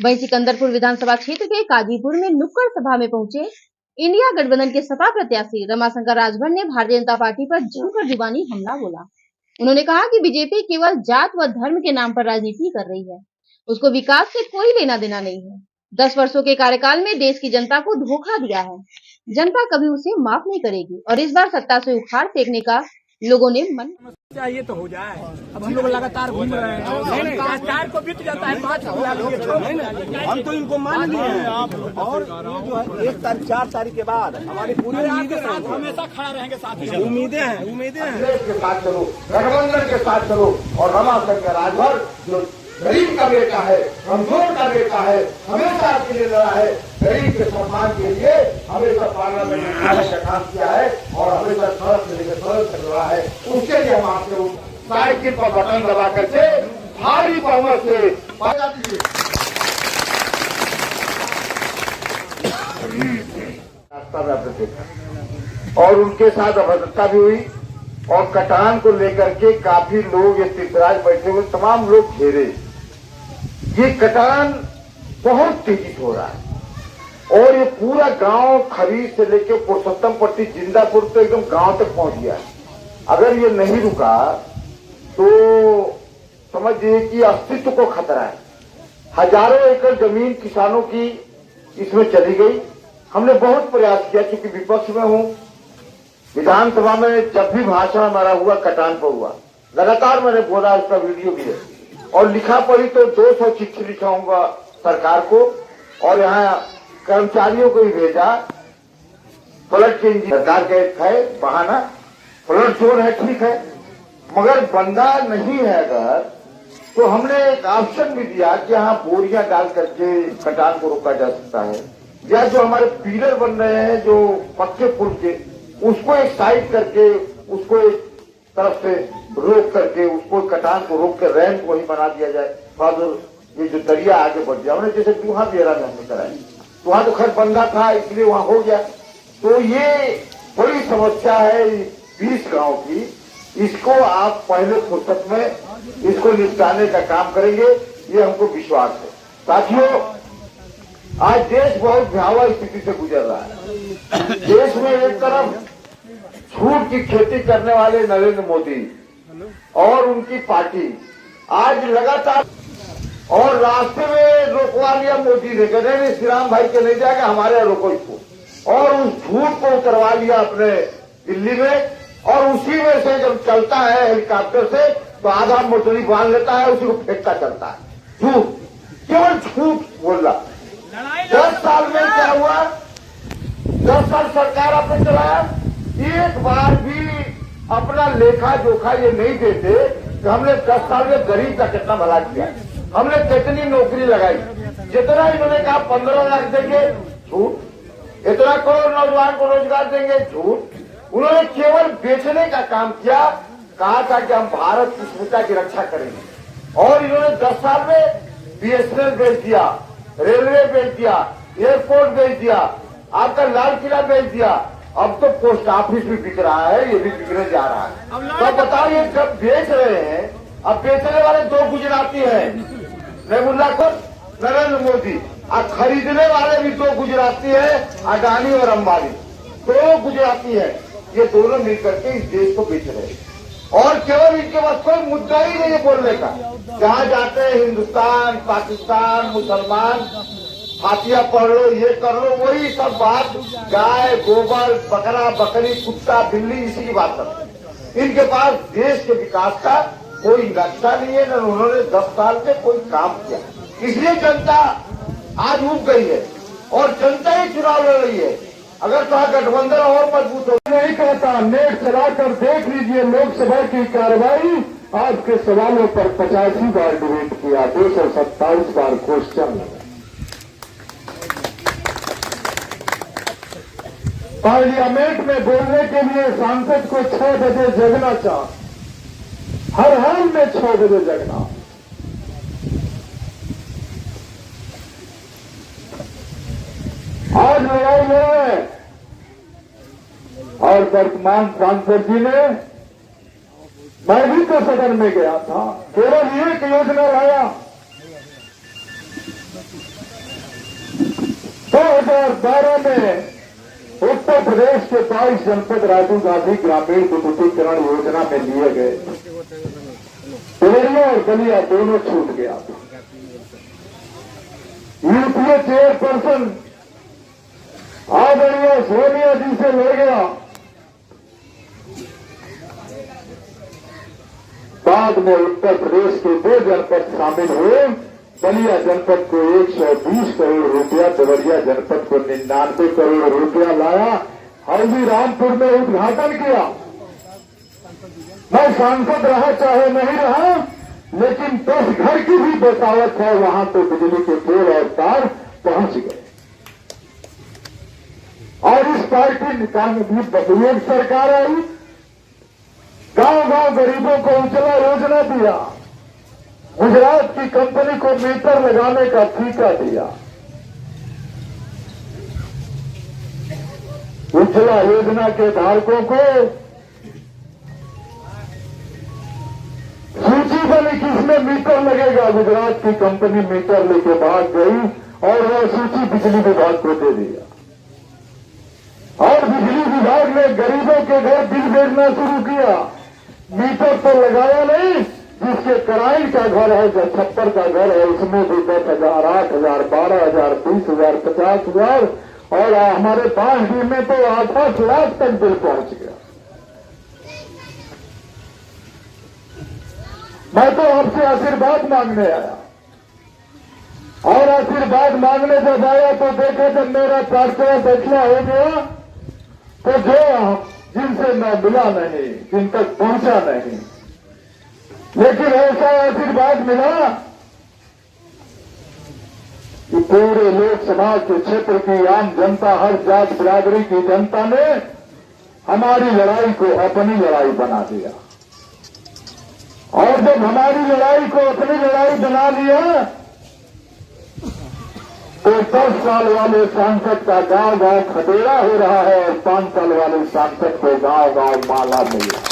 वहीं सिकंदरपुर विधानसभा क्षेत्र के काजीपुर में नुक्कड़ सभा में पहुंचे इंडिया गठबंधन के सपा प्रत्याशी रमाशंकर राजभर ने भारतीय जनता पार्टी पर जमकर जुबानी हमला बोला। उन्होंने कहा कि बीजेपी केवल जात व धर्म के नाम पर राजनीति कर रही है, उसको विकास से कोई लेना देना नहीं है। 10 वर्षों के कार्यकाल में देश की जनता को धोखा दिया है, जनता कभी उसे माफ नहीं करेगी और इस बार सत्ता से उखाड़ फेंकने का लोगों ने मन चाहिए तो हो जाए। अब हम लोग लगातार घूम रहे हैं, 4 को बीत जाता है, 5 हम तो इनको मान लिए हैं। और जो है 1 तारीख 4 तारीख के बाद हमारी पूरी उम्मीदें हमेशा खड़ा रहेंगे, साथ उम्मीदें हैं के साथ चलो, गठबंधन के साथ चलो और रमाशंकर राजभर जो गरीब का बेटा है, कमजोर का बेटा है, हमेशा आपके लिए लड़ा है, गरीब के सम्मान के लिए हमेशा पार्लियामेंट में का काम किया है और हमेशा सड़क से लेकर सड़क तक लड़ा है। उसके लिए हम आपको साइकिल पर बटन दबा करके भारी बहुमत से रास्ता में आपने देखा और उनके साथ अभद्रता भी हुई और कटान को लेकर के काफी लोग इस्तिराज बैठे हुए तमाम लोग घेरे। ये कटान बहुत तेजी हो रहा है और ये पूरा गांव खरीद से लेकर पुरुषोत्तम पट्टी जिंदापुर तो एकदम गांव तक पहुंच गया है। अगर ये नहीं रुका तो समझिए कि अस्तित्व को खतरा है। हजारों एकड़ जमीन किसानों की इसमें चली गई। हमने बहुत प्रयास किया, चूंकि विपक्ष में हूं, विधानसभा में जब भी भाषण हमारा हुआ कटान पर हुआ, लगातार मैंने बोला, उसका वीडियो भी है और लिखा पढ़ी तो 200 चिट्ठी लिखाऊंगा सरकार को और यहाँ कर्मचारियों को ही भेजा। फ्लड के सरकार का एक है बहाना, फ्लड जोन है, ठीक है, मगर बंदा नहीं है अगर तो हमने एक ऑप्शन भी दिया कि यहाँ बोरियां डाल करके कटान को रोका जा सकता है, या जो हमारे पिलर बन रहे हैं जो पक्के पुल के, उसको एक साइड करके उसको एक तरफ से रोक करके उसको कटान को रोक कर रैंप वही बना दिया जाए, ये जो दरिया आगे बढ़ जाए। हमने जैसे चूहा बिहरा में हमने कराया, वहां तो खैर बंदा था इसलिए वहां हो गया। तो ये बड़ी समस्या है 20 गांव की, इसको आप पहले फुर्सत में इसको निपटाने का काम करेंगे, ये हमको विश्वास है। साथियों, आज देश बहुत भयावह स्थिति से गुजर रहा है। देश में एक तरफ छूट की खेती करने वाले नरेंद्र मोदी और उनकी पार्टी आज लगातार, और रास्ते में रोकवा लिया मोदी ने, कहते नहीं श्री राम भाई के नहीं जाएगा, हमारे यहाँ रोको इसको, और उस झूठ को उतरवा लिया अपने दिल्ली में। और उसी में से जब चलता है हेलीकॉप्टर से तो आधा मोटरी बांध लेता है, उसी को फेंकता चलता है। झूठ, केवल झूठ बोल रहा। 10 साल में क्या हुआ? 10 साल सरकार आपने चलाया, एक बार भी अपना लेखा जोखा ये नहीं देते कि हमने 10 साल में गरीब का कितना भला किया, हमने कितनी नौकरी लगाई। जितना इन्होंने कहा 15 लाख देंगे, झूठ। इतना करोड़ नौजवान को रोजगार देंगे, झूठ। उन्होंने केवल बेचने का काम किया, कहा था कि हम भारत की अस्मिता की रक्षा करेंगे, और इन्होंने 10 साल में बीएसएनएल बेच दिया, रेलवे बेच दिया, एयरपोर्ट बेच दिया, आपका लाल किला बेच दिया, अब तो पोस्ट ऑफिस भी बिक रहा है, ये भी बिकने जा रहा है। तो बताइए, जब बेच रहे हैं, अब बेचने वाले 2 गुजराती हैं, नेमुल्ला को नरेंद्र मोदी, और खरीदने वाले भी 2 गुजराती हैं, अडानी और अंबानी, 2 गुजराती हैं। ये दोनों मिलकर के इस देश को बेच रहे हैं और केवल इनके पास कोई मुद्दा ही नहीं है बोलने का। जहां जाते हैं हिंदुस्तान, पाकिस्तान, मुसलमान, फातिया पढ़ लो, ये कर लो, वही सब बात, गाय, गोबर, बकरा, बकरी, कुत्ता, बिल्ली, इसी की बात करते हैं। इनके पास देश के विकास का कोई नक्शा नहीं है, न उन्होंने 10 साल से कोई काम किया। इसलिए जनता आज उब गई है और जनता ही चुनाव लड़ रही है। अगर तो गठबंधन और मजबूत हो, नहीं कहता, नेट चलाकर देख लीजिए लोकसभा की कार्रवाई, आपके सवालों पर 85 बार डिबेट किया, 227 बार क्वेश्चन। पार्लियामेंट में बोलने के लिए सांसद को 6 बजे जगना चाहिए, हर हाल में 6 बजे जगना। आज लड़ाई में और वर्तमान सांसद जी ने, मैं भी तो सदन में गया था, केवल एक योजना लाया 2012 में उत्तर प्रदेश के 22 जनपद राजीव गांधी ग्रामीण विद्युतीकरण योजना में लिए गए। देवरिया और बलिया दोनों छूट गया। यूपीए चेयरपर्सन आदरणीय सोनिया जी से लड़ गया। बाद में उत्तर प्रदेश के 2 जनपद शामिल हुए। बलिया जनपद को 120 करोड़ रुपया, देवरिया जनपद को 99 करोड़ रुपया लाया। हल्दीरामपुर में उद्घाटन किया। मैं सांसद रहा चाहे नहीं रहा, लेकिन 10 घर की भी बसावट है, वहां तो बिजली के पोल और तार पहुंच गए। और इस पार्टी का भी बहुयोग सरकार आई, गांव गांव गरीबों को उज्ज्वला योजना दिया, गुजरात की कंपनी को मीटर लगाने का ठेका दिया। उज्ज्वला योजना के धारकों को सूची बनी किसमें मीटर लगेगा। गुजरात की कंपनी मीटर लेके भाग गई और वह सूची बिजली विभाग को दे दिया। और बिजली विभाग ने गरीबों के घर बिल भेजना शुरू किया। मीटर तो लगाया नहीं, जिसके कराइन का घर है, जो छप्पर का घर है, उसमें भी 10,000, 8,000, 12,000, 20,000, 50,000 और हमारे 5 दिन में तो 8 लाख तक बिल पहुंच गया। मैं तो आपसे आशीर्वाद मांगने आया, और आशीर्वाद मांगने जब आया तो देखा जब मेरा प्रार्थना फैसला हो गया तो जो जिनसे मैं मिला नहीं, जिन तक पहुंचा नहीं, लेकिन ऐसा आशीर्वाद मिला कि पूरे लोकसभा के क्षेत्र की आम जनता, हर जात बिरादरी की जनता ने हमारी लड़ाई को अपनी लड़ाई बना दिया। और जब हमारी लड़ाई को अपनी लड़ाई बना लिया तो 10 साल वाले सांसद का गांव गांव खदेड़ा हो रहा है और 5 साल वाले सांसद को गांव गांव माला मिला।